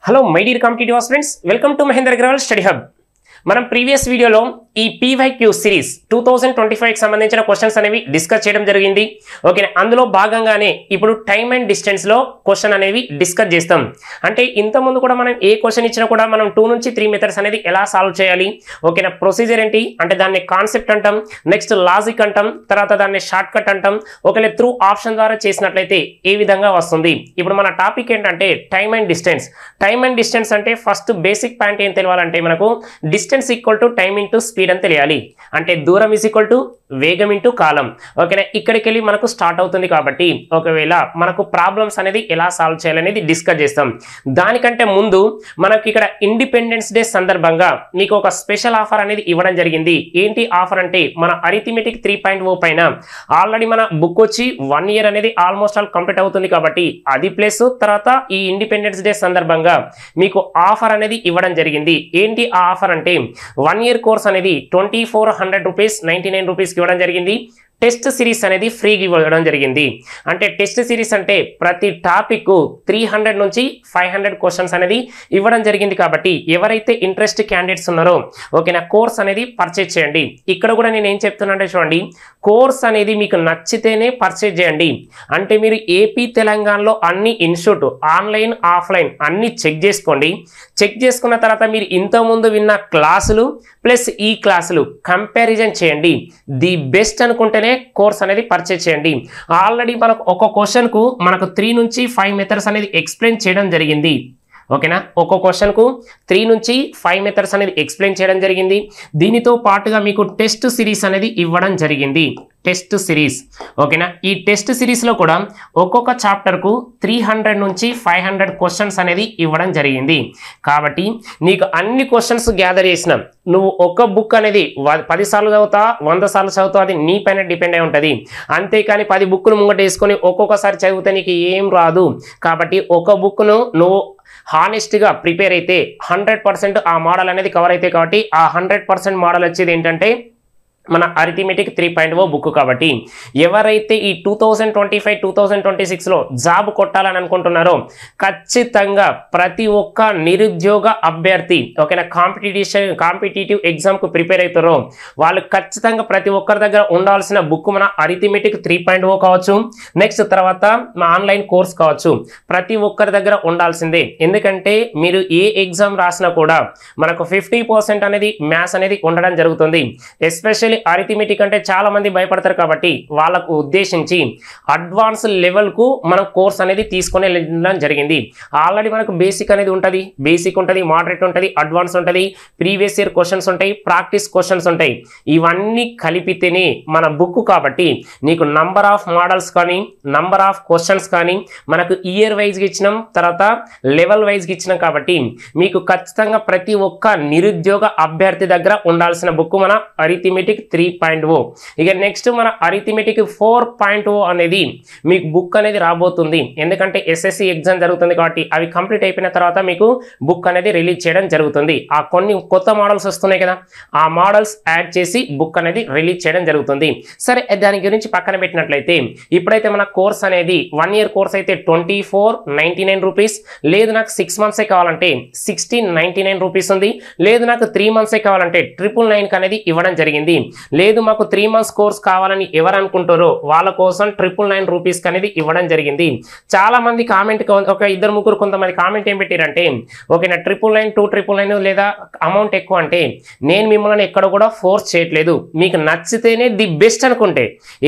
Hello my dear competitive aspirants, welcome to Mahendra Agarwal study hub. మనం previous వీడియోలో ఈ PYQ series 2025 కి సంబంధించిన క్వశ్చన్స్ అనేవి డిస్కస్ చేయడం జరిగింది. ఓకే, అందులో భాగంగానే ఇప్పుడు టైమ్ అండ్ డిస్టెన్స్ లో క్వశ్చన్ అనేవి డిస్కస్ చేస్తాం. అంటే ఇంత ముందు కూడా మనం ఏ క్వశ్చన్ ఇచ్చినా కూడా మనం 2 నుంచి 3 మెథడ్స్ అనేది ఎలా సాల్వ్ చేయాలి, ఓకేనా, ప్రొసీజర్ ఏంటి అంటే దాన్ని కాన్సెప్ట్ అంటాం, నెక్స్ట్ లాజిక్ అంటాం, తర్వాత దాన్ని షార్ట్ కట్ అంటాం. ఒకవేళ త్రూ ఆప్షన్ ద్వారా చేసినట్లయితే ఏ విధంగా వస్తుంది. ఇప్పుడు మన టాపిక్ ఏంటంటే time and distance. Time and distance అంటే ఫస్ట్ బేసిక్ పాయింట్ ఏం తెలియాలంటే మనకు distance equal to time into speed అని తెలియాలి. అంటే దూరం ఈజ్ ఈక్వల్ టు వేగం ఇంటూ కాలం. ఓకేనా, ఇక్కడికి వెళ్ళి మనకు స్టార్ట్ అవుతుంది. కాబట్టి ఒకవేళ మనకు ప్రాబ్లమ్స్ అనేది ఎలా సాల్వ్ చేయాలనేది డిస్కస్ చేస్తాం. దానికంటే ముందు మనకి ఇక్కడ ఇండిపెండెన్స్ డే సందర్భంగా మీకు ఒక స్పెషల్ ఆఫర్ అనేది ఇవ్వడం జరిగింది. ఏంటి ఆఫర్ అంటే మన అరిథమెటిక్ 3.0 పైన ఆల్రెడీ మన బుక్ వచ్చి 1 ఇయర్ అనేది ఆల్మోస్ట్ ఆల్ కంప్లీట్ అవుతుంది. కాబట్టి అది ప్లస్ తర్వాత ఈ ఇండిపెండెన్స్ డే సందర్భంగా మీకు ఆఫర్ అనేది ఇవ్వడం జరిగింది. ఏంటి ఆ ఆఫర్ అంటే 1 ఇయర్ కోర్స్ అనేది 2400 రూపీస్ 99 రూపీస్కి ఇవ్వడం జరిగింది. టెస్ట్ సిరీస్ అనేది ఫ్రీగా ఇవ్వడం జరిగింది. అంటే టెస్ట్ సిరీస్ అంటే ప్రతి టాపిక్ 300 నుంచి 500 క్వశ్చన్స్ అనేది ఇవ్వడం జరిగింది. కాబట్టి ఎవరైతే ఇంట్రెస్ట్ క్యాండిడేట్స్ ఉన్నారో ఓకేనా, కోర్స్ అనేది పర్చేజ్ చేయండి. ఇక్కడ కూడా నేను ఏం చెప్తున్నానంటే చూడండి, కోర్స్ అనేది మీకు నచ్చితేనే పర్చేజ్ చేయండి. అంటే మీరు ఏపీ తెలంగాణలో అన్ని ఇన్స్టిట్యూట్ ఆన్లైన్ ఆఫ్లైన్ అన్ని చెక్ చేసుకోండి. చెక్ చేసుకున్న తర్వాత మీరు ఇంతకుముందు విన్న క్లాసులు ప్లస్ ఈ క్లాసులు కంపారిజన్ చేయండి. ది బెస్ట్ అనుకుంటేనే కోర్స్ అనేది పర్చేజ్ చేయండి. ఆల్రెడీ మనకు ఒక క్వశ్చన్ కు మనకు 3 నుంచి 5 మెథడ్స్ అనేది ఎక్స్ప్లెయిన్ చేయడం జరిగింది. ఓకేనా, ఒక్కో క్వశ్చన్ కు 3 నుంచి 5 మెథడ్స్ అనేది ఎక్స్ప్లెయిన్ చేయడం జరిగింది. దీనితో పాటుగా మీకు టెస్ట్ సిరీస్ అనేది ఇవ్వడం జరిగింది. టెస్ట్ సిరీస్ ఓకేనా, ఈ టెస్ట్ సిరీస్ లో కూడా ఒక్కొక్క చాప్టర్ కు 300 నుంచి 500 క్వశ్చన్స్ అనేది ఇవ్వడం జరిగింది. కాబట్టి నీకు అన్ని క్వశ్చన్స్ గ్యాదర్ చేసినాం. నువ్వు ఒక బుక్ అనేది 10 సార్లు చదువుతా 100 సార్లు చదువుతావు, అది నీ పైన డిపెండ్ అయి ఉంటుంది. అంతేకాని 10 బుక్లు ముంగట వేసుకొని ఒక్కొక్కసారి చదివితే నీకు ఏం రాదు. కాబట్టి ఒక బుక్ను నువ్వు హానెస్ట్గా ప్రిపేర్ అయితే 100% ఆ మోడల్ అనేది కవర్ అయితే. కాబట్టి ఆ 100% మోడల్ వచ్చేది ఏంటంటే మన అరిథమెటిక్ 3.0 బుక్. కాబట్టి ఎవరైతే ఈ 2025-2026లో జాబ్ కొట్టాలని అనుకుంటున్నారో ఖచ్చితంగా ప్రతి ఒక్క నిరుద్యోగ అభ్యర్థి ఓకేనా, కాంపిటేటివ్ ఎగ్జామ్కు ప్రిపేర్ అవుతారో వాళ్ళు ఖచ్చితంగా ప్రతి ఒక్కరి దగ్గర ఉండాల్సిన బుక్ మన అరిథమెటిక్ 3.0 కావచ్చు, నెక్స్ట్ తర్వాత మా ఆన్లైన్ కోర్స్ కావచ్చు, ప్రతి ఒక్కరి దగ్గర ఉండాల్సిందే. ఎందుకంటే మీరు ఏ ఎగ్జామ్ రాసినా కూడా మనకు 50% అనేది మ్యాథ్స్ అనేది ఉండడం జరుగుతుంది. ఎస్పెషల్లీ అరిథమెటిక్ అంటే చాలా మంది భయపడతారు. కాబట్టి వాళ్ళకు ఉద్దేశించి అడ్వాన్స్ లెవెల్ కు మనం కోర్స్ అనేది తీసుకుని వెళ్ళడం జరిగింది. ఆల్రెడీ మనకు బేసిక్ అనేది ఉంటుంది, బేసిక్ ఉంటుంది, మోడరేట్ ఉంటుంది, అడ్వాన్స్ ఉంటుంది, ప్రీవియస్ ఇయర్ క్వశ్చన్స్ ఉంటాయి, ప్రాక్టీస్ క్వశ్చన్స్ ఉంటాయి. ఇవన్నీ కలిపితేనే మన బుక్. కాబట్టి నీకు నంబర్ ఆఫ్ మోడల్స్ కానీ నంబర్ ఆఫ్ క్వశ్చన్స్ కానీ మనకు ఇయర్ వైజ్గా ఇచ్చినాం, తర్వాత లెవెల్ వైజ్గా ఇచ్చినాం. కాబట్టి మీకు ఖచ్చితంగా ప్రతి ఒక్క నిరుద్యోగ అభ్యర్థి దగ్గర ఉండాల్సిన బుక్ మన అరిథమెటిక్ 3.0. ఇక నెక్స్ట్ మన అరిథమెటిక్ 4.0 అనేది మీకు బుక్ అనేది రాబోతుంది. ఎందుకంటే SSC ఎగ్జామ్ జరుగుతుంది. కాబట్టి అవి కంప్లీట్ అయిపోయిన తర్వాత మీకు బుక్ అనేది రిలీజ్ చేయడం జరుగుతుంది. ఆ కొన్ని కొత్త మోడల్స్ వస్తున్నాయి కదా, ఆ మోడల్స్ యాడ్ చేసి బుక్ అనేది రిలీజ్ చేయడం జరుగుతుంది. సరే, దాని గురించి పక్కన పెట్టినట్లయితే ఇప్పుడైతే మన కోర్స్ అనేది 1 ఇయర్ కోర్స్ అయితే 2499 రూపీస్, లేదు నాకు 6 మంత్సే కావాలంటే 1699 రూపీస్ ఉంది, లేదు నాకు 3 మంత్సే కావాలంటే 999 అనేది ఇవ్వడం జరిగింది. లేదు మాకు 3 మంత్స్ కోర్స్ కావాలని ఎవరు అనుకుంటారో వాళ్ళ కోసం 999 రూపీస్ అనేది ఇవ్వడం జరిగింది. చాలా మంది కామెంట్ ఒక 2-3 కొంతమంది కామెంట్ ఏం పెట్టారంటే ఓకేనా 999 2999 లేదా అమౌంట్ ఎక్కువ అంటే నేను మిమ్మల్ని ఎక్కడ కూడా ఫోర్స్ చేయట్లేదు. మీకు నచ్చితేనే ది బెస్ట్ అనుకుంటే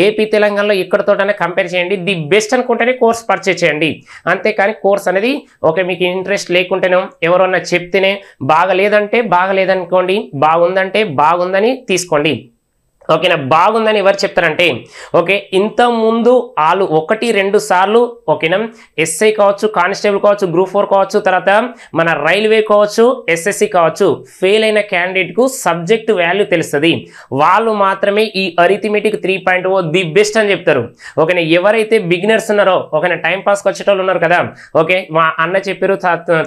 ఏపీ తెలంగాణలో ఎక్కడితోటనే కంపేర్ చేయండి. ది బెస్ట్ అనుకుంటేనే కోర్స్ పర్చేజ్ చేయండి. అంతేకాని కోర్స్ అనేది ఓకే మీకు ఇంట్రెస్ట్ లేకుంటేనో ఎవరన్నా చెప్తేనే బాగలేదంటే బాగలేదనుకోండి, బాగుందంటే బాగుందని తీసుకోండి. ఓకేనా, బాగుందని ఎవరు చెప్తారంటే ఓకే ఇంత ముందు వాళ్ళు 1-2 సార్లు ఓకేనా SI కావచ్చు, కానిస్టేబుల్ కావచ్చు, గ్రూప్ 4 కావచ్చు, తర్వాత మన రైల్వే కావచ్చు, SSC కావచ్చు, ఫెయిల్ అయిన క్యాండిడేట్కు సబ్జెక్ట్ వాల్యూ తెలుస్తుంది. వాళ్ళు మాత్రమే ఈ అరిథమెటిక్ 3.0 ది బెస్ట్ అని చెప్తారు. ఓకేనా, ఎవరైతే బిగినర్స్ ఉన్నారో ఓకేనా టైం పాస్కి వచ్చేటోళ్ళు ఉన్నారు కదా, ఓకే మా అన్న చెప్పారు,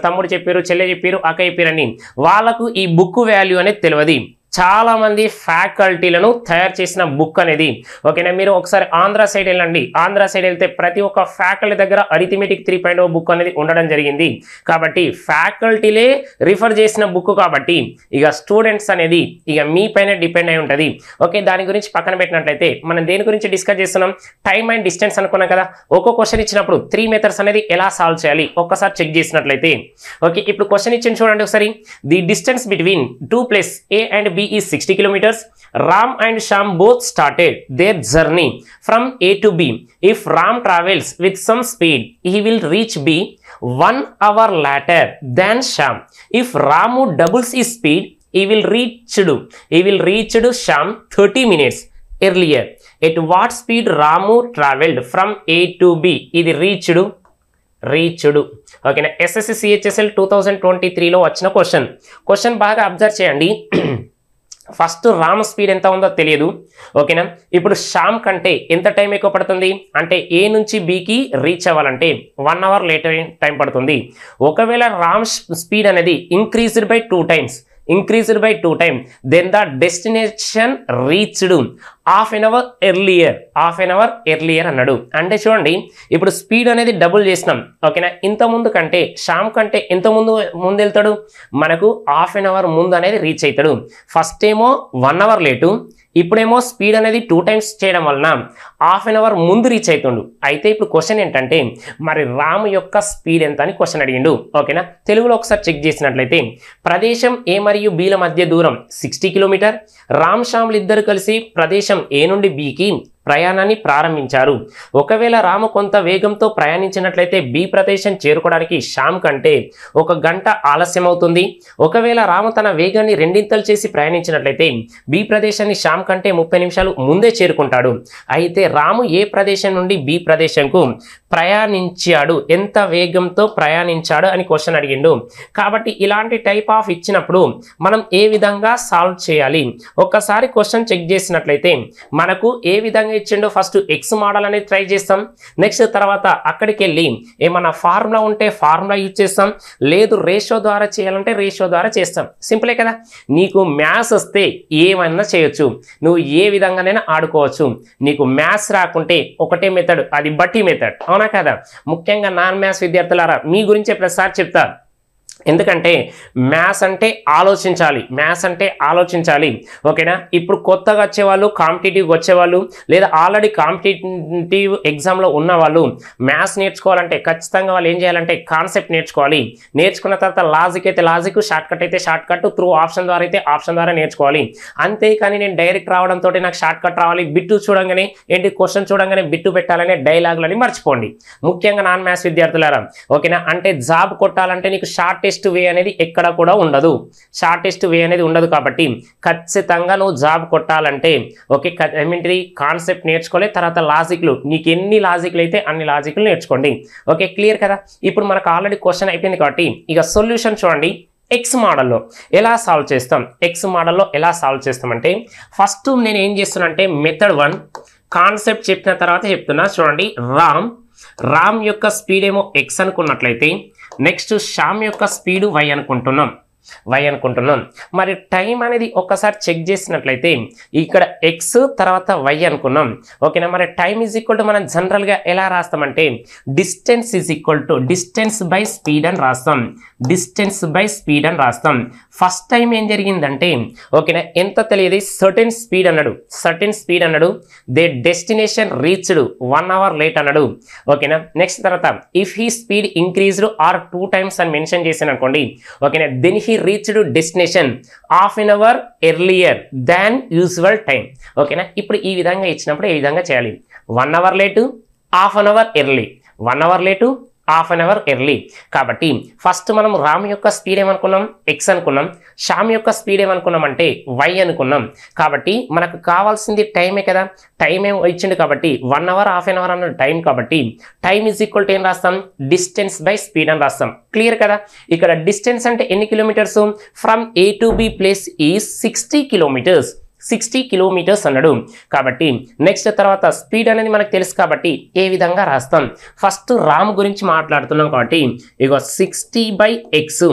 తమ్ముడు చెప్పారు, చెల్లె చెప్పారు, అక్క చెప్పారని వాళ్ళకు ఈ బుక్ వాల్యూ అనేది తెలియదు. చాలా మంది ఫ్యాకల్టీలను తయారు చేసిన బుక్ అనేది. ఓకేనా, మీరు ఒకసారి ఆంధ్ర సైడ్ వెళ్ళండి. ఆంధ్ర సైడ్ వెళ్తే ప్రతి ఒక్క ఫ్యాకల్టీ దగ్గర అరిథమెటిక్ 3.0 బుక్ అనేది ఉండడం జరిగింది. కాబట్టి ఫ్యాకల్టీలే రిఫర్ చేసిన బుక్ కాబట్టి ఇక స్టూడెంట్స్ అనేది ఇక మీ పైన డిపెండ్ అయి ఉంటుంది. ఓకే, దాని గురించి పక్కన పెట్టినట్లయితే మనం దేని గురించి డిస్కస్ చేస్తున్నాం, టైమ్ అండ్ డిస్టెన్స్ అనుకున్నాం కదా. ఒక్కో క్వశ్చన్ ఇచ్చినప్పుడు 3 మెథడ్స్ అనేది ఎలా సాల్వ్ చేయాలి ఒక్కసారి చెక్ చేసినట్లయితే. ఓకే, ఇప్పుడు క్వశ్చన్ ఇచ్చింది చూడండి ఒకసారి. The distance between 2 places A and B is 60 kilometers. Ram and Shyam both started their journey from A to B. If Ram travels with some speed, he will reach B 1 hour later than Shyam. If Ramu doubles his speed, he will reach Shyam 30 minutes earlier. At what speed Ramu traveled from A to B? ఇది reached. ఓకేనా, SSC CHSL 2023లో వచ్చిన question బాగా observe చేయండి. First Ram speed ఎంత ఉందో తెలియదు. ఓకేనా, ఇప్పుడు శ్యామ్ కంటే ఎంత టైం ఎక్కువ పడుతుంది అంటే ఏ నుంచి బికి రీచ్ అవ్వాలంటే 1 hour లేటర్ టైం పడుతుంది. ఒకవేళ రామ్ స్పీడ్ అనేది increased by 2 times, then the destination reached half an hour earlier అన్నాడు. అంటే చూడండి, ఇప్పుడు స్పీడ్ అనేది డబుల్ చేసినాం. ఓకేనా, ఇంత ముందు కంటే శ్యామ్ కంటే ఎంత ముందు వెళ్తాడు, మనకు హాఫ్ అన్ అవర్ ముందు అనేది రీచ్ అవుతాడు. ఫస్ట్ ఏమో 1 hour లేటు, ఇప్పుడేమో స్పీడ్ అనేది 2 times చేయడం వలన హాఫ్ అన్ అవర్ ముందు రీచ్ అవుతుండు. అయితే ఇప్పుడు క్వశ్చన్ ఏంటంటే మరి రాము యొక్క స్పీడ్ ఎంత అని క్వశ్చన్ అడిగిండు. ఓకేనా, తెలుగులో ఒకసారి చెక్ చేసినట్లయితే ప్రదేశం ఏ మరియు బిల మధ్య దూరం 60 కిలోమీటర్. రామ్ శ్యామ్లు ఇద్దరు కలిసి ప్రదేశం ఏ నుండి బికి ప్రయాణాన్ని ప్రారంభించారు. ఒకవేళ రాము కొంత వేగంతో ప్రయాణించినట్లయితే బి ప్రదేశం చేరుకోవడానికి శ్యామ్ కంటే 1 గంట ఆలస్యం అవుతుంది. ఒకవేళ రాము తన వేగాన్ని రెండింతలు చేసి ప్రయాణించినట్లయితే బి ప్రదేశాన్ని శ్యామ్ కంటే 30 నిమిషాలు ముందే చేరుకుంటాడు. అయితే రాము ఏ ప్రదేశం నుండి బి ప్రదేశంకు ప్రయాణించాడు, ఎంత వేగంతో ప్రయాణించాడు అని క్వశ్చన్ అడిగిండు. కాబట్టి ఇలాంటి టైప్ ఆఫ్ ఇచ్చినప్పుడు మనం ఏ విధంగా సాల్వ్ చేయాలి ఒక్కసారి క్వశ్చన్ చెక్ చేసినట్లయితే మనకు ఏ విధంగా ఇచ్చిండో ఫస్ట్ ఎక్స్ మోడల్ అనేది ట్రై చేస్తాం. నెక్స్ట్ తర్వాత అక్కడికి వెళ్ళి ఏమన్నా ఫార్ములా ఉంటే ఫార్ములా యూజ్ చేస్తాం, లేదు రేషియో ద్వారా చేయాలంటే రేషియో ద్వారా చేస్తాం. సింపులే కదా. నీకు మ్యాథ్స్ వస్తే ఏమైనా చేయొచ్చు, నువ్వు ఏ విధంగానైనా ఆడుకోవచ్చు. నీకు మ్యాథ్స్ రాకుంటే ఒకటే మెథడ్, అది బట్టి మెథడ్. అవునా కదా? ముఖ్యంగా నాన్ మ్యాథ్స్ విద్యార్థులారా మీ గురించే ప్రతిసారి చెప్తా. ఎందుకంటే మ్యాథ్స్ అంటే ఆలోచించాలి. ఓకేనా, ఇప్పుడు కొత్తగా వచ్చేవాళ్ళు, కాంపిటేటివ్గా వచ్చేవాళ్ళు, లేదా ఆల్రెడీ కాంపిటేటివ్ ఎగ్జామ్లో ఉన్నవాళ్ళు మ్యాథ్స్ నేర్చుకోవాలంటే ఖచ్చితంగా వాళ్ళు ఏం చేయాలంటే కాన్సెప్ట్ నేర్చుకోవాలి. నేర్చుకున్న తర్వాత లాజిక్ అయితే లాజిక్, షార్ట్ కట్ అయితే షార్ట్ కట్, త్రూ ఆప్షన్ ద్వారా అయితే ఆప్షన్ ద్వారా నేర్చుకోవాలి. అంతేకాని నేను డైరెక్ట్ రావడంతో నాకు షార్ట్ కట్ రావాలి, బిట్టు చూడంగానే ఏంటి క్వశ్చన్ చూడంగానే బిట్టు పెట్టాలనే డైలాగులని మర్చిపోండి. ముఖ్యంగా నాన్ మ్యాథ్స్ విద్యార్థులారా. ఓకేనా, అంటే జాబ్ కొట్టాలంటే నీకు షార్టెస్ట్ వే అనేది ఎక్కడ కూడా ఉండదు. కాబట్టి ఖచ్చితంగా నువ్వు జాబ్ కొట్టాలంటే ఓకే ఏమిటి కాన్సెప్ట్ నేర్చుకోవాలి. తర్వాత లాజిక్లు, నీకు ఎన్ని లాజిక్లు అయితే అన్ని లాజిక్లు నేర్చుకోండి. ఓకే, క్లియర్ కదా. ఇప్పుడు మనకు ఆల్రెడీ క్వశ్చన్ అయిపోయింది కాబట్టి ఇక సొల్యూషన్ చూడండి. ఎక్స్ మోడల్లో ఎలా సాల్వ్ చేస్తామంటే ఫస్ట్ నేను ఏం చేస్తున్నానంటే మెథడ్ 1 కాన్సెప్ట్ చెప్పిన తర్వాత చెప్తున్నా. చూడండి, రామ్ యొక్క స్పీడ్ ఏమో ఎక్స్ అనుకున్నట్లయితే నెక్స్ట్ శ్యామ్ యొక్క స్పీడ్ వై అనుకుంటున్నాం. మరి టైం అనేది ఒక్కసారి చెక్ చేసినట్లయితే ఇక్కడ ఎక్స్ తర్వాత వై అనుకున్నాం. ఓకేనా, మరి టైం ఈజ్ ఈక్వల్ టు మనం జనరల్గా ఎలా రాస్తామంటే distance is equal to distance by speed అని రాస్తాం. ఫస్ట్ టైం ఏం జరిగిందంటే ఓకేనా ఎంత తెలియదు, సర్టెన్ స్పీడ్ అన్నాడు. They destination reached 1 hour late అన్నాడు. ఓకేనా, నెక్స్ట్ తర్వాత if he speed increased or 2 times అని మెన్షన్ చేశాను అనుకోండి. ఓకేనా, then he reached destination half an hour earlier than usual time. ఓకేనా, ఇప్పుడు ఈ విధంగా ఇచ్చినప్పుడు ఏ విధంగా చేయాలి, 1 hour late, half an hour early, 1 hour late, half an hour early. కాబట్టి ఫస్ట్ మనం రామ్ యొక్క స్పీడ్ ఏమనుకున్నాం, ఎక్స్ అనుకున్నాం. శ్యామ్ యొక్క స్పీడ్ ఏమనుకున్నాం అంటే వై అనుకున్నాం. కాబట్టి మనకు కావాల్సింది టైమే కదా, టైం ఏమో ఇచ్చిండు కాబట్టి 1 hour, హాఫ్ అన్ అవర్ అన్న టైం. కాబట్టి టైం ఈజ్ ఈక్వల్ టు ఏం రాస్తాం, డిస్టెన్స్ బై స్పీడ్ అని రాస్తాం. క్లియర్ కదా. ఇక్కడ డిస్టెన్స్ అంటే ఎన్ని kilometres, from A to be place ఈ 60 kilometers. 60 కిలోమీటర్స్ అన్నాడు. కాబట్టి నెక్స్ట్ తర్వాత స్పీడ్ అనేది మనకు తెలుసు కాబట్టి ఏ విధంగా రాస్తాం, ఫస్ట్ రామ్ గురించి మాట్లాడుతున్నాం కాబట్టి ఇగో 60/x,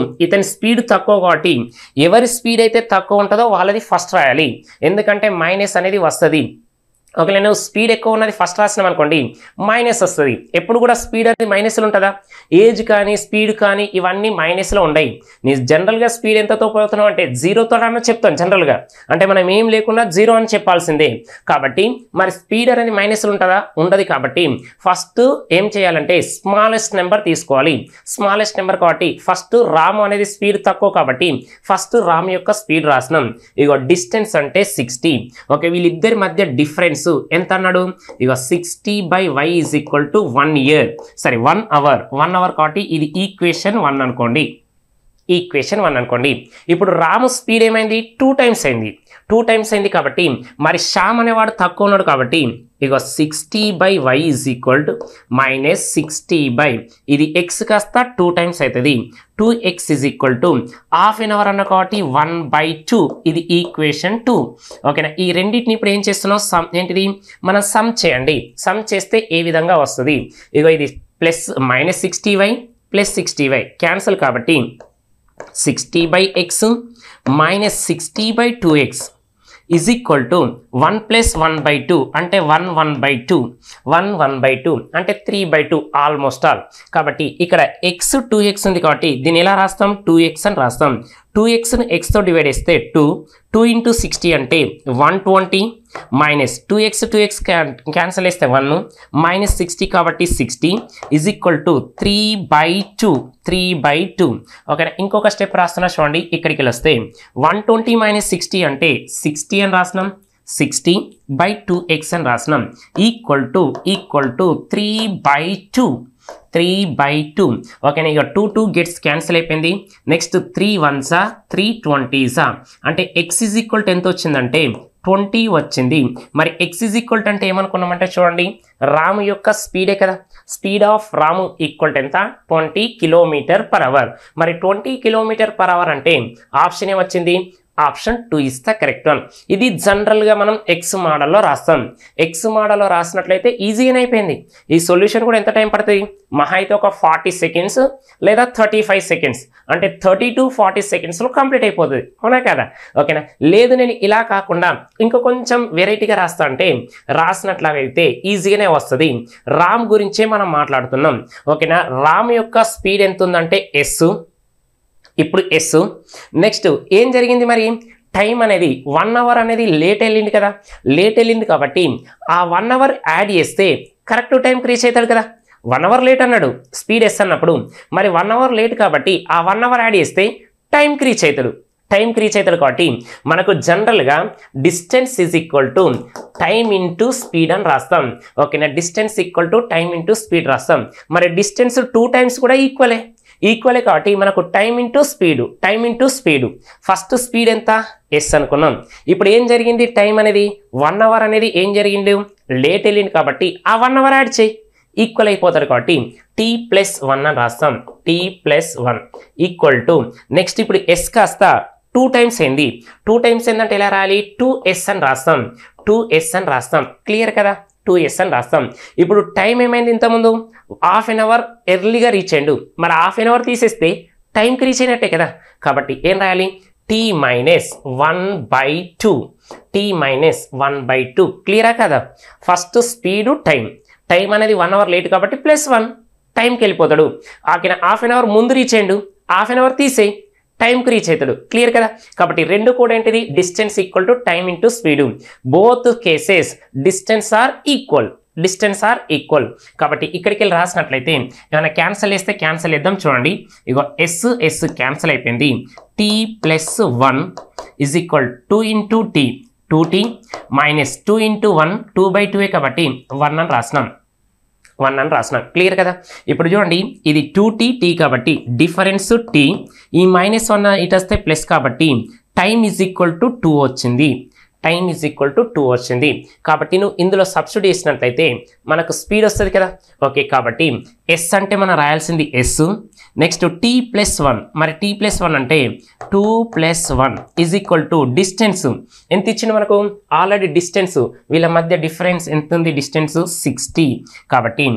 ఇతని స్పీడ్ తక్కువ కాబట్టి ఎవరి స్పీడ్ అయితే తక్కువ ఉంటుందో వాళ్ళది ఫస్ట్ రాయాలి, ఎందుకంటే మైనస్ అనేది వస్తుంది. ఒకవేళ నువ్వు స్పీడ్ ఎక్కువ ఉన్నది ఫస్ట్ రాసినాం అనుకోండి మైనస్ వస్తుంది. ఎప్పుడు కూడా స్పీడ్ అనేది మైనస్లో ఉంటుందా, ఏజ్ కానీ స్పీడ్ కానీ ఇవన్నీ మైనస్లో ఉండయి. నీ జనరల్గా స్పీడ్ ఎంతతో పోతున్నావు అంటే 0తో అన్న చెప్తాను జనరల్గా, అంటే మనం ఏం లేకుండా 0 అని చెప్పాల్సిందే. కాబట్టి మరి స్పీడ్ అనేది మైనస్లో ఉంటుందా, ఉండదు. కాబట్టి ఫస్ట్ ఏం చేయాలంటే స్మాలెస్ట్ నెంబర్ తీసుకోవాలి. స్మాలెస్ట్ నెంబర్ కాబట్టి ఫస్ట్ రాము అనేది స్పీడ్ తక్కువ కాబట్టి ఫస్ట్ రాము యొక్క స్పీడ్ రాసినాం. ఇగో డిస్టెన్స్ అంటే 60. ఓకే, వీళ్ళిద్దరి మధ్య డిఫరెన్స్ ఎంత అన్నాడు, ఇక 60/y is equal to 1 year, సరే 1 అవర్. 1 అవర్ కాబట్టి ఇది ఈక్వేషన్ 1 అనుకోండి, ఈక్వేషన్ 1 అనుకోండి. ఇప్పుడు రాము స్పీడ్ ఏమైంది, 2 టైమ్స్ అయింది, 2 టైమ్స్ అయింది. కాబట్టి మరి శ్యామ్ అనేవాడు తక్కువ ఉన్నాడు కాబట్టి ఇక 60/y ఈజ్ ఈక్వల్ టు -60 ఇది x కాస్త 2 టైమ్స్ అవుతుంది, 2x is equal to half an hour అన్న కాబట్టి 1/2 ఇది ఈక్వేషన్ 2. ఓకేనా, ఈ రెండింటిని ఇప్పుడు ఏం చేస్తున్నాం, సమ్ ఏంటిది మనం సమ్ చేయండి. సమ్ చేస్తే ఏ విధంగా వస్తుంది, ఇగో ఇది plus -60y plus 60y cancel కాబట్టి 60/x -60/2x is equal to 1 + 1/2 అంటే 1/2 1/2 అంటే 3/2 ఆల్మోస్ట్ ఆల్. కాబట్టి ఇక్కడ x 2x ఉంది కాబట్టి దీన్ని ఎలా రాస్తాం, 2x అని రాస్తాం. 2xను xతో డివైడ్ చేస్తే 2 × 60 అంటే 120 మైనస్ 2x క్యాన్సల్ చేస్తే 1 -60 కాబట్టి 60 ఈజ్ ఈక్వల్ టు 3/2. ఓకేనా, ఇంకొక స్టెప్ రాస్తున్నా చూడండి. ఇక్కడికి వస్తే 120 - 60 అంటే 60 అని రాసినాం, 60/2x అని రాసినాం, ఈక్వల్ టు 3/2. ఓకేనా, ఇక 2 గెట్స్ క్యాన్సిల్ అయిపోయింది. నెక్స్ట్ 3 1s 3 20s అంటే x ఈజ్ ఈక్వల్ టు ఎంత వచ్చిందంటే 20 వచ్చింది. మరి x ఈజ్ ఈక్వల్ టు అంటే ఏమనుకున్నామంటే చూడండి, రాము యొక్క స్పీడే కదా, speed of Ramu equal to ఎంత 20 km/h. మరి 20 km/h అంటే ఆప్షన్ ఏమొచ్చింది, option 2 is the correct one. ఇది జనరల్గా మనం ఎక్స్ మోడల్లో రాస్తాం. ఎక్స్ మోడల్లో రాసినట్లయితే ఈజీగానే అయిపోయింది. ఈ సొల్యూషన్ కూడా ఎంత టైం పడుతుంది, మహా అయితే ఒక 40 సెకండ్స్ లేదా 35 సెకండ్స్, అంటే 30 to 40 సెకండ్స్లో కంప్లీట్ అయిపోతుంది, అవునా కదా. ఓకేనా, లేదు నేను ఇలా కాకుండా ఇంకా కొంచెం వెరైటీగా రాస్తా అంటే రాసినట్లయితే ఈజీగానే వస్తుంది. రామ్ గురించే మనం మాట్లాడుతున్నాం. ఓకేనా, రామ్ యొక్క స్పీడ్ ఎంత ఉందంటే ఎస్. ఇప్పుడు ఎస్ నెక్స్ట్ ఏం జరిగింది, మరి టైం అనేది 1 అవర్ అనేది లేట్ వెళ్ళింది కదా, లేట్ వెళ్ళింది కాబట్టి ఆ 1 అవర్ యాడ్ చేస్తే కరెక్ట్ టైంకి రీచ్ అవుతాడు కదా. 1 అవర్ లేట్ అన్నాడు స్పీడ్ ఎస్ అన్నప్పుడు, మరి 1 అవర్ లేట్ కాబట్టి ఆ 1 అవర్ యాడ్ చేస్తే టైంకి రీచ్ అవుతాడు. టైంకి రీచ్ అవుతాడు కాబట్టి మనకు జనరల్గా distance is equal to time into speed అని రాస్తాం. ఓకేనా, distance equal to time into speed రాస్తాం. మరి డిస్టెన్స్ 2 టైమ్స్ కూడా ఈక్వలే కాబట్టి మనకు time into speed first speed ఎంత ఎస్ అనుకున్నాం. ఇప్పుడు ఏం జరిగింది, టైం అనేది 1 అవర్ అనేది ఏం జరిగింది, లేట్ వెళ్ళింది కాబట్టి ఆ 1 అవర్ యాడ్ చేయి, ఈక్వల్ అయిపోతాడు కాబట్టి t+1 అని రాస్తాం. t+1 ఈక్వల్ టు నెక్స్ట్ ఇప్పుడు ఎస్ కాస్త 2 టైమ్స్ అయింది. 2 టైమ్స్ ఏంటంటే ఎలా రాయాలి, 2s అని రాస్తాం. 2s అని రాస్తాం, క్లియర్ కదా, 2s అని రాస్తాం. ఇప్పుడు టైం ఏమైంది, ఇంతకుముందు హాఫ్ అన్ అవర్ ఎర్లీగా రీచ్ అయ్యిండు, మరి హాఫ్ అన్ అవర్ తీసేస్తే టైంకి రీచ్ అయినట్టే కదా. కాబట్టి ఏం రాయాలి, t-1/2 క్లియరా కదా. ఫస్ట్ స్పీడు టైం అనేది 1 అవర్ లేట్ కాబట్టి +1 టైంకి వెళ్ళిపోతాడు. హాఫ్ అన్ అవర్ ముందు రీచ్ అయ్యిండు, హాఫ్ అన్ అవర్ తీసేయి టైంకి రీచ్ అవుతాడు, క్లియర్ కదా. కాబట్టి రెండు కూడా ఏంటిది, distance equal to time into speed. Both cases distance are equal. కాబట్టి ఇక్కడికి వెళ్ళి రాసినట్లయితే ఏమైనా క్యాన్సల్ చేస్తే క్యాన్సల్ చేద్దాం. చూడండి, ఇగో ఎస్ క్యాన్సల్ అయిపోయింది. t+1 is equal 2 × t 2t minus 2 × 1 2/2 కాబట్టి 1 అని రాసినాం, క్లియర్ కదా. ఇప్పుడు చూడండి, ఇది 2t కాబట్టి డిఫరెన్స్ t, ఈ -1 ఇటు వస్తే ప్లస్ కాబట్టి టైమ్ ఈజ్ ఈక్వల్ టు 2 వచ్చింది. టైం ఈజ్ ఈక్వల్ టు 2 వచ్చింది. కాబట్టి నువ్వు ఇందులో సబ్స్టిట్యూట్ చేసినట్లయితే మనకు స్పీడ్ వస్తుంది కదా. ఓకే, కాబట్టి ఎస్ అంటే మనం రాయాల్సింది ఎస్. నెక్స్ట్ t+1, మరి t+1 అంటే 2+1 ఈజ్ ఈక్వల్ టు డిస్టెన్స్ ఎంత ఇచ్చింది మనకు, ఆల్రెడీ డిస్టెన్స్ వీళ్ళ మధ్య డిఫరెన్స్ ఎంత ఉంది, డిస్టెన్స్ 60. కాబట్టి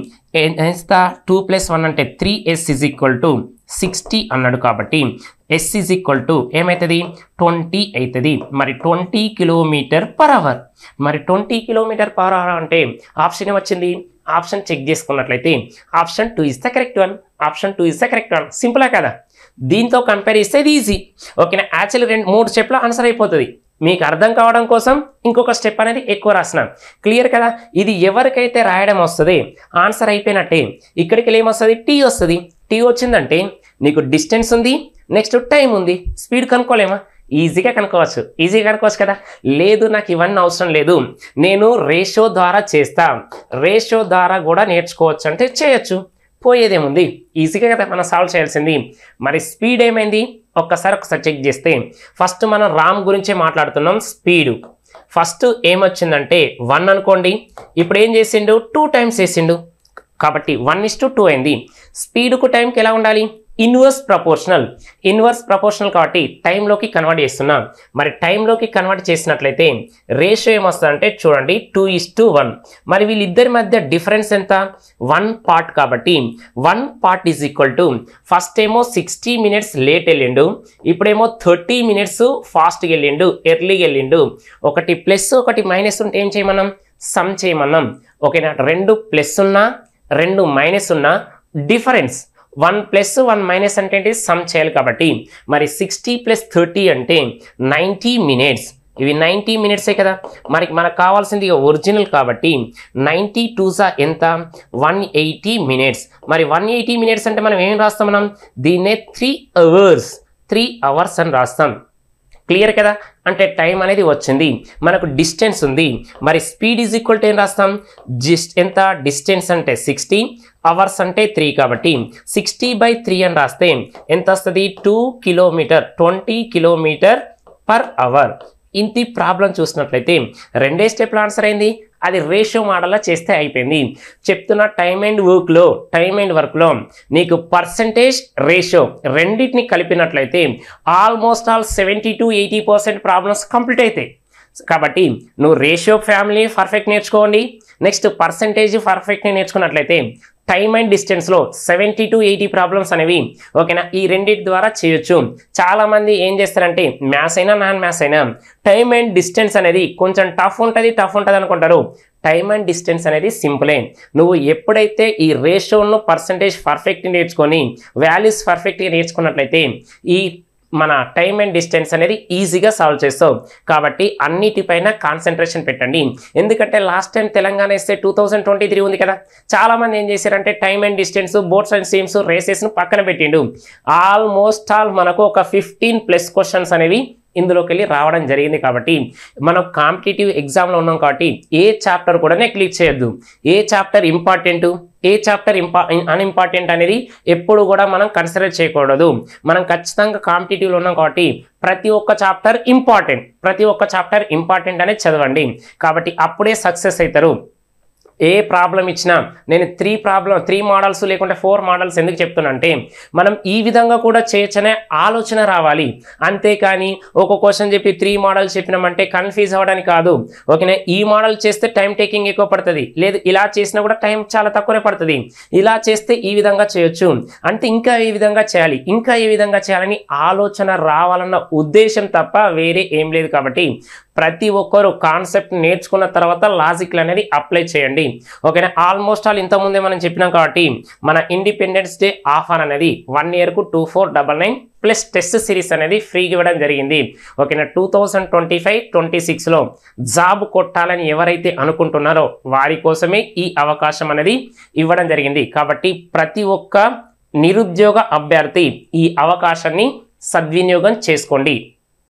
ఎంత 2+1 అంటే 3s ఈజ్ ఈక్వల్ టు 60 అన్నాడు. కాబట్టి s ఈజ్ ఈక్వల్ టు ఏమవుతుంది, 20 అవుతుంది. మరి 20 km/h. మరి 20 km/h అంటే ఆప్షన్ ఏమొచ్చింది, ఆప్షన్ చెక్ చేసుకున్నట్లయితే option 2 is the correct one. Option 2 is the correct one. సింపులా కదా, దీంతో కంపేర్ చేస్తే ఇది ఈజీ. ఓకేనా, యాక్చువల్లీ 3 స్టెప్లో ఆన్సర్ అయిపోతుంది. మీకు అర్థం కావడం కోసం ఇంకొక స్టెప్ అనేది ఎక్కువ రాసిన. క్లియర్ కదా, ఇది ఎవరికైతే రాయడం వస్తుంది ఆన్సర్ అయిపోయినట్టే. ఇక్కడికి వెళ్ళి ఏమొస్తుంది, టీ వస్తుంది. టీ వచ్చిందంటే నీకు డిస్టెన్స్ ఉంది, నెక్స్ట్ టైం ఉంది, స్పీడ్ కనుక్కోలేమా, ఈజీగా కనుక్కోవచ్చు కదా. లేదు నాకు ఇవన్నీ అవసరం లేదు, నేను రేషియో ద్వారా చేస్తా, రేషియో ద్వారా కూడా నేర్చుకోవచ్చు అంటే చేయొచ్చు, పోయేదేముంది, ఈజీగా కదా మనం సాల్వ్ చేయాల్సింది. మరి స్పీడ్ ఏమైంది ఒకసారి చెక్ చేస్తే ఫస్ట్ మనం రామ్ గురించే మాట్లాడుతున్నాం. స్పీడ్ ఫస్ట్ ఏమొచ్చిందంటే 1 అనుకోండి, ఇప్పుడు ఏం చేసిండు 2 టైమ్స్ చేసిండు, కాబట్టి 1:2 అయింది. స్పీడ్కు టైంకి ఎలా ఉండాలి, ఇన్వర్స్ ప్రపోర్షనల్ కాబట్టి టైంలోకి కన్వర్ట్ చేస్తున్నా. మరి టైంలోకి కన్వర్ట్ చేసినట్లయితే రేషియో ఏమొస్తుందంటే చూడండి 2:1. మరి వీళ్ళిద్దరి మధ్య డిఫరెన్స్ ఎంత, 1 పార్ట్. కాబట్టి 1 part is equal to first ఏమో 60 minutes లేట్ వెళ్ళిండు, ఇప్పుడేమో 30 minutes ఫాస్ట్గా వెళ్ళిండు, ఎర్లీగా వెళ్ళిండు. ఒకటి ప్లస్ ఒకటి మైనస్ ఉంటే ఏం చేయమన్నాం, సమ్ చేయమన్నాం. ఓకేనా, 2 ప్లస్ ఉన్నా 2 మైనస్ ఉన్నా డిఫరెన్స్ 1 ప్లస్ 1 మైనస్ అంటే ఏంటి, సమ్ చేయాలి. కాబట్టి మరి 60 + 30 అంటే 90 minutes. ఇవి 90 minutes కదా. మరి మనకు కావాల్సింది ఒరిజినల్ కాబట్టి 92 ఎంత, 180 minutes. మరి 180 minutes అంటే మనం ఏం రాస్తాం, మనం దీన్నే 3 hours అని రాస్తాం. క్లియర్ కదా, అంటే టైం అనేది వచ్చింది, మనకు డిస్టెన్స్ ఉంది. మరి స్పీడ్ ఈజ్ ఈక్వల్ టు ఏం రాస్తాం, ఎంత డిస్టెన్స్ అంటే 60, అవర్స్ అంటే 3 కాబట్టి 60/3 అని రాస్తే ఎంత వస్తుంది, 2 km, 20 km/h. ఇంటి ప్రాబ్లం చూసినట్లయితే 2 స్టెప్లో ఆన్సర్ అయింది. అది రేషియో మోడల్లో చేస్తే అయిపోయింది. చెప్తున్న టైమ్ అండ్ వర్క్లో నీకు పర్సెంటేజ్ రేషియో రెండింటిని కలిపినట్లయితే almost all 70 to 80% problems complete అవుతాయి. కాబట్టి నువ్వు రేషియో ఫ్యామిలీ పర్ఫెక్ట్ నేర్చుకోండి, నెక్స్ట్ పర్సెంటేజ్ పర్ఫెక్ట్ని నేర్చుకున్నట్లయితే టైమ్ అండ్ డిస్టెన్స్లో 70 to 80 ప్రాబ్లమ్స్ అనేవి ఓకేనా ఈ రెండింటి ద్వారా చేయొచ్చు. చాలామంది ఏం చేస్తారంటే మ్యాథ్స్ అయినా నాన్ మ్యాథ్స్ అయినా టైమ్ అండ్ డిస్టెన్స్ అనేది కొంచెం టఫ్ ఉంటుంది అనుకుంటారు. టైమ్ అండ్ డిస్టెన్స్ అనేది సింపులే. నువ్వు ఎప్పుడైతే ఈ రేషియోను పర్సెంటేజ్ పర్ఫెక్ట్ నేర్చుకొని వాల్యూస్ పర్ఫెక్ట్గా నేర్చుకున్నట్లయితే ఈ మన టైమ్ అండ్ డిస్టెన్స్ అనేది ఈజీగా సాల్వ్ చేస్తావు. కాబట్టి అన్నిటిపైన కాన్సన్ట్రేషన్ పెట్టండి. ఎందుకంటే లాస్ట్ టైం తెలంగాణ ఇస్తే 2023 ఉంది కదా, చాలామంది ఏం చేశారంటే time and distance, boats and streams, రేసెస్ను పక్కన పెట్టిండు. ఆల్మోస్ట్ ఆల్ మనకు ఒక 15+ క్వశ్చన్స్ అనేవి ఇందులోకి వెళ్ళి రావడం జరిగింది. కాబట్టి మనం కాంపిటేటివ్ ఎగ్జామ్లో ఉన్నాం కాబట్టి ఏ చాప్టర్ కూడా నెగ్లెక్ట్ చేయొద్దు. ఏ చాప్టర్ ఇంపార్టెంట్, ఏ చాప్టర్ అన్ఇంపార్టెంట్ అనేది ఎప్పుడు కూడా మనం కన్సిడర్ చేయకూడదు. మనం ఖచ్చితంగా కాంపిటేటివ్లో ఉన్నాం కాబట్టి ప్రతి ఒక్క చాప్టర్ ఇంపార్టెంట్ అనేది చదవండి. కాబట్టి అప్పుడే సక్సెస్ అవుతారు. ఏ ప్రాబ్లం ఇచ్చినా నేను 3 మోడల్స్ లేకుంటే 4 మోడల్స్ ఎందుకు చెప్తున్నా అంటే మనం ఈ విధంగా కూడా చేయొచ్చనే ఆలోచన రావాలి. అంతేకాని ఒక క్వశ్చన్ చెప్పి 3 మోడల్స్ చెప్పినామంటే కన్ఫ్యూజ్ అవ్వడానికి కాదు. ఓకేనా, ఈ మోడల్ చేస్తే టైం టేకింగ్ ఎక్కువ పడుతుంది, లేదు ఇలా చేసినా కూడా టైం చాలా తక్కువనే పడుతుంది, ఇలా చేస్తే ఈ విధంగా చేయొచ్చు అంటే ఇంకా ఏ విధంగా చేయాలని ఆలోచన రావాలన్న ఉద్దేశం తప్ప వేరే ఏం లేదు. కాబట్టి ప్రతి ఒక్కరు కాన్సెప్ట్ నేర్చుకున్న తర్వాత లాజిక్లు అనేది అప్లై చేయండి. ఓకేనా, ఆల్మోస్ట్ ఆల్ ఇంతకుముందే మనం చెప్పినాం కాబట్టి మన ఇండిపెండెన్స్ డే ఆఫర్ అనేది 1 yearకు 2499 ప్లస్ టెస్ట్ సిరీస్ అనేది ఫ్రీగా ఇవ్వడం జరిగింది. ఓకేనా, 2025-26లో జాబ్ కొట్టాలని ఎవరైతే అనుకుంటున్నారో వారి కోసమే ఈ అవకాశం అనేది ఇవ్వడం జరిగింది. కాబట్టి ప్రతి ఒక్క నిరుద్యోగ అభ్యర్థి ఈ అవకాశాన్ని సద్వినియోగం చేసుకోండి.